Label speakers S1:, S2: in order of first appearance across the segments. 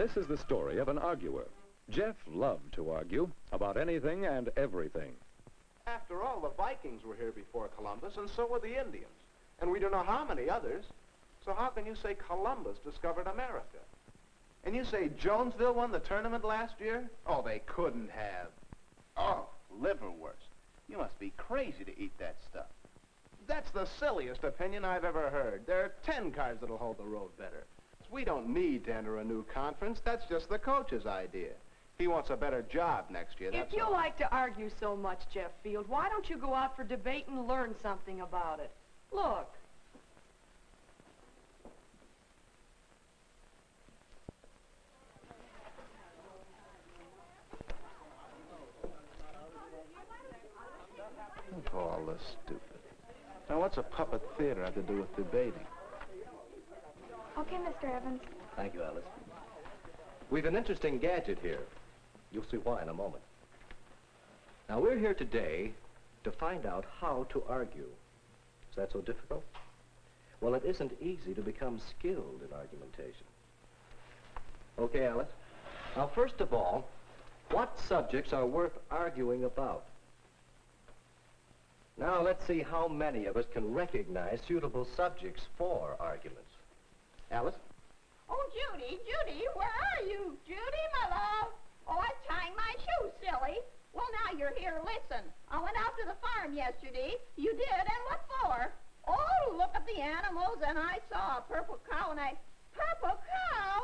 S1: This is the story of an arguer. Jeff loved to argue about anything and everything.
S2: After all, the Vikings were here before Columbus, and so were the Indians. And we don't know how many others. So how can you say Columbus discovered America? And you say Jonesville won the tournament last year? Oh, they couldn't have.
S3: Oh, liverwurst. You must be crazy to eat that stuff.
S2: That's the silliest opinion I've ever heard. There are 10 cars that'll hold the road better. We don't need to enter a new conference. That's just the coach's idea. He wants a better job next year, that's
S4: If you
S2: all.
S4: like to argue so much, Jeff Field, why don't you go out for debate and learn something about it? Look.
S2: Oh, all this stupid. Now, what's a puppet theater have to do with debating?
S5: Okay, Mr. Evans.
S6: Thank you, Alice. We've an interesting gadget here. You'll see why in a moment. Now, we're here today to find out how to argue. Is that so difficult? Well, it isn't easy to become skilled in argumentation. Okay, Alice. Now, first of all, what subjects are worth arguing about? Now, let's see how many of us can recognize suitable subjects for arguments. Alice?
S7: Oh, Judy, where are you? Judy, my love. Oh, I'm tying my shoes, silly. Well, now you're here. Listen, I went out to the farm yesterday. You did, and what for? Oh, look at the animals, and I saw a purple cow, and Purple cow?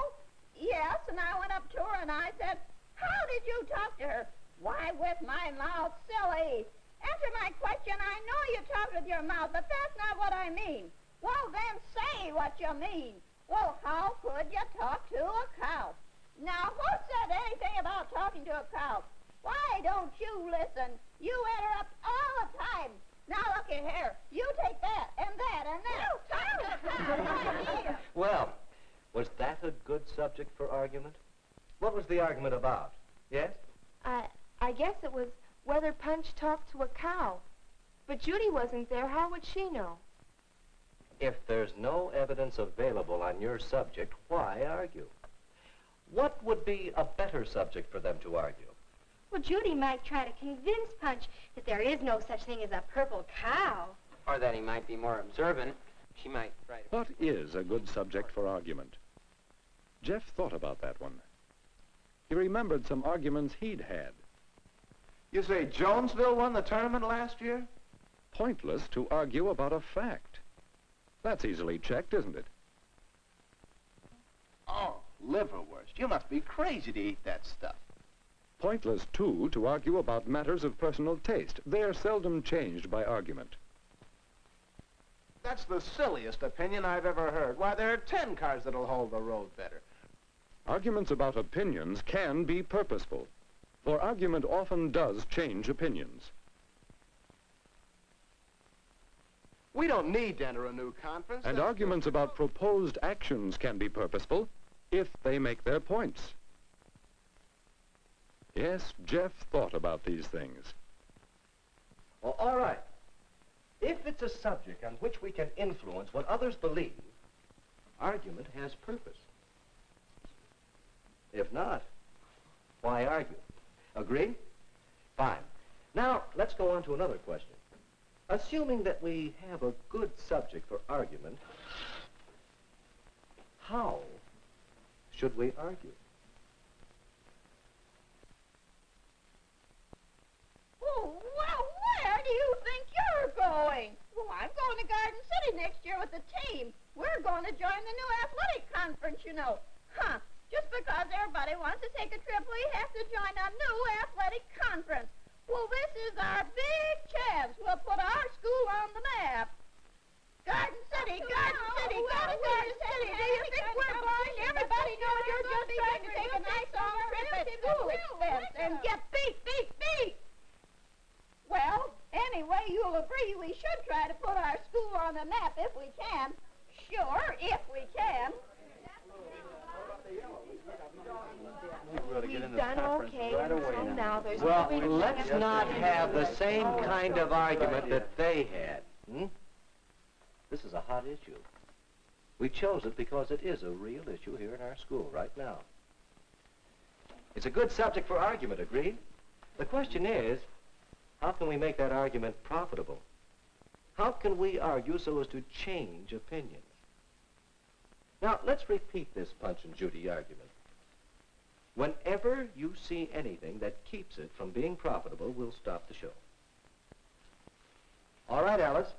S7: Yes, and I went up to her, and I said, how did you talk to her? Why, with my mouth, silly. Answer my question. I know you talk with your mouth, but that's not what I mean. Well, then say what you mean. Well, how could you talk to a cow? Now, who said anything about talking to a cow? Why don't you listen? You interrupt all the time. Now, looky here. You take that, and that, and that. Talk to a cow right here.
S6: Well, was that a good subject for argument? What was the argument about? Yes?
S5: I guess it was whether Punch talked to a cow. But Judy wasn't there. How would she know?
S6: If there's no evidence available on your subject, why argue? What would be a better subject for them to argue?
S5: Well, Judy might try to convince Punch that there is no such thing as a purple cow.
S8: Or that he might be more observant. She might try to...
S1: What is a good subject for argument? Jeff thought about that one. He remembered some arguments he'd had.
S2: You say Jonesville won the tournament last year?
S1: Pointless to argue about a fact. That's easily checked, isn't it?
S3: Oh, liverwurst. You must be crazy to eat that stuff.
S1: Pointless, too, to argue about matters of personal taste. They're seldom changed by argument.
S2: That's the silliest opinion I've ever heard. Why, there are 10 cars that'll hold the road better.
S1: Arguments about opinions can be purposeful, for argument often does change opinions.
S2: We don't need to enter a new conference.
S1: And arguments about proposed actions can be purposeful if they make their points. Yes, Jeff thought about these things.
S6: Well, all right. If it's a subject on which we can influence what others believe, argument has purpose. If not, why argue? Agree? Fine. Now, let's go on to another question. Assuming that we have a good subject for argument, how should we argue?
S7: Oh, well, where do you think you're going? Well, I'm going to Garden City next year with the team. We're going to join the new athletic conference, you know. Huh. Just because everybody wants to take a trip, we have to join a new athletic conference. Well, this is our big chance. We'll put our school on the map. Garden City, Garden City, go to Garden City. Do you think we're going? Everybody knows you're just trying to take a nice long trip at school expense and get beat. Well, anyway, you'll agree we should try to put our school on the map if we can. Sure, if we can.
S5: We've done okay until now. There's
S6: Well,
S5: no reason
S6: let's
S5: to
S6: not have the same kind of argument that they had. This is a hot issue. We chose it because it is a real issue here in our school right now. It's a good subject for argument, agreed? The question is, how can we make that argument profitable? How can we argue so as to change opinions? Now, let's repeat this Punch and Judy argument. Whenever you see anything that keeps it from being profitable, we'll stop the show. All right, Alice.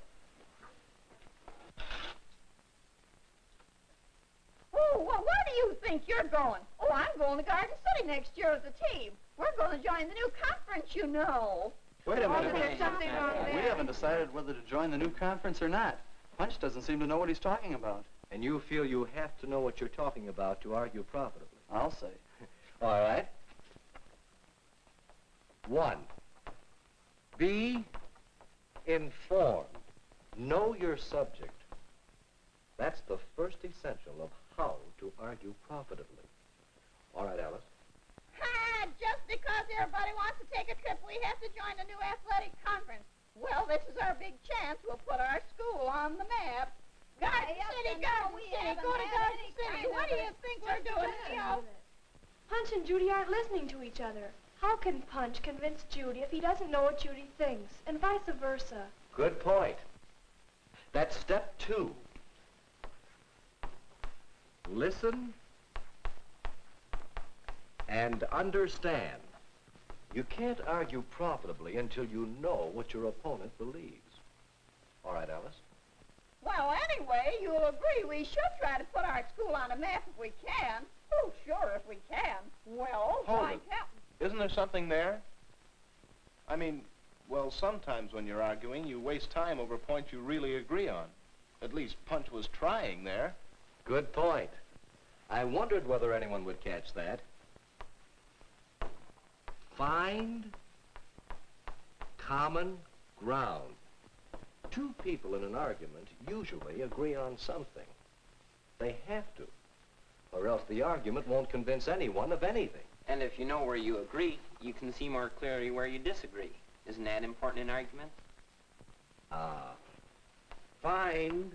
S7: Oh, well, where do you think you're going? Oh, I'm going to Garden City next year as a team. We're going to join the new conference, you know.
S3: Wait a
S5: Oh,
S3: minute.
S5: there's something wrong
S9: We
S5: there.
S9: haven't decided whether to join the new conference or not. Punch doesn't seem to know what he's talking about.
S6: And you feel you have to know what you're talking about to argue profitably.
S9: I'll say.
S6: All right. 1, be informed. Know your subject. That's the first essential of how to argue profitably. All right, Alice.
S7: Ha! Just because everybody wants to take a trip, we have to join the new athletic conference. Well, this is our big chance. We'll put our school on the map. Garden City, Garden City, go to Garden City. What do you think we're doing, Theo?
S5: Punch and Judy aren't listening to each other. How can Punch convince Judy if he doesn't know what Judy thinks, and vice versa?
S6: Good point. That's step 2. Listen and understand. You can't argue profitably until you know what your opponent believes. All right, Alice?
S7: Well, anyway, you'll agree we should try to put our school on a map if we can. Oh, sure, if we can. Well,
S2: Hold
S7: why
S2: it.
S7: can't
S2: Isn't there something there? I mean, well, sometimes when you're arguing, you waste time over points you really agree on. At least Punch was trying there.
S6: Good point. I wondered whether anyone would catch that. Find common ground. 2 people in an argument usually agree on something. They have to, or else the argument won't convince anyone of anything.
S8: And if you know where you agree, you can see more clearly where you disagree. Isn't that important in arguments?
S6: Find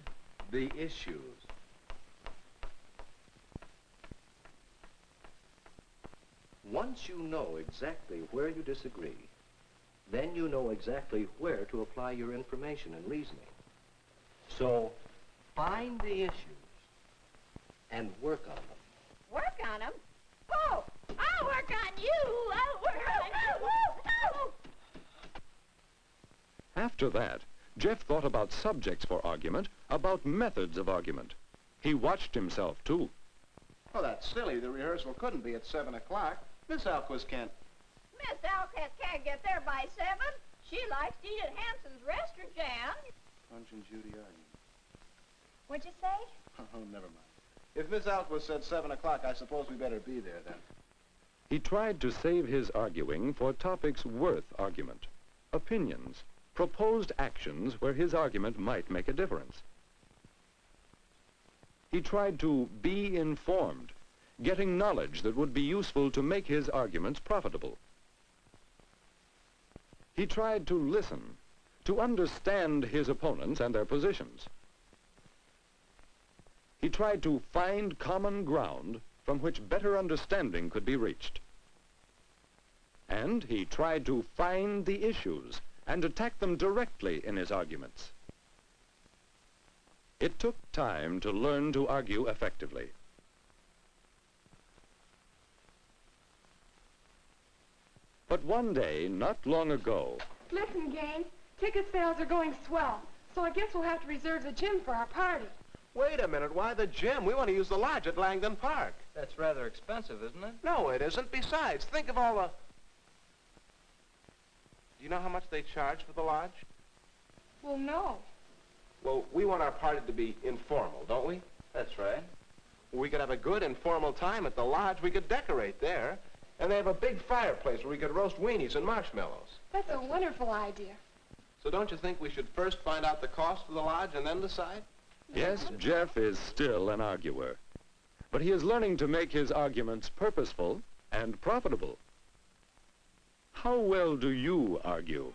S6: the issues. Once you know exactly where you disagree, then you know exactly where to apply your information and reasoning. So, find the issues and work on them.
S7: work on them? Oh, I'll work on you. I'll work on you. Oh.
S1: After that, Jeff thought about subjects for argument, about methods of argument. He watched himself, too.
S2: Oh, that's silly. The rehearsal couldn't be at 7 o'clock. Miss Alquist can't.
S7: Miss Alcott can't get there by 7. She likes to eat at Hanson's restaurant, Jan.
S2: Punch and Judy arguing.
S5: What'd you say?
S2: Oh, never mind. If Miss Alquist said 7 o'clock, I suppose we better be there then.
S1: He tried to save his arguing for topics worth argument, opinions, proposed actions where his argument might make a difference. He tried to be informed, getting knowledge that would be useful to make his arguments profitable. He tried to listen, to understand his opponents and their positions. He tried to find common ground from which better understanding could be reached. And he tried to find the issues and attack them directly in his arguments. It took time to learn to argue effectively. But one day, not long ago,
S5: Listen, gang, ticket sales are going swell, so I guess we'll have to reserve the gym for our party.
S2: Wait a minute. Why the gym? We want to use the lodge at Langdon Park.
S8: That's rather expensive, isn't it?
S2: No, it isn't. Besides, think of all the... Do you know how much they charge for the lodge?
S5: Well, no.
S2: Well, we want our party to be informal, don't we?
S8: That's right.
S2: We could have a good informal time at the lodge. We could decorate there. And they have a big fireplace where we could roast weenies and marshmallows.
S5: That's a wonderful idea.
S2: So don't you think we should first find out the cost of the lodge and then decide?
S1: yes, Jeff is still an arguer. But he is learning to make his arguments purposeful and profitable. How well do you argue?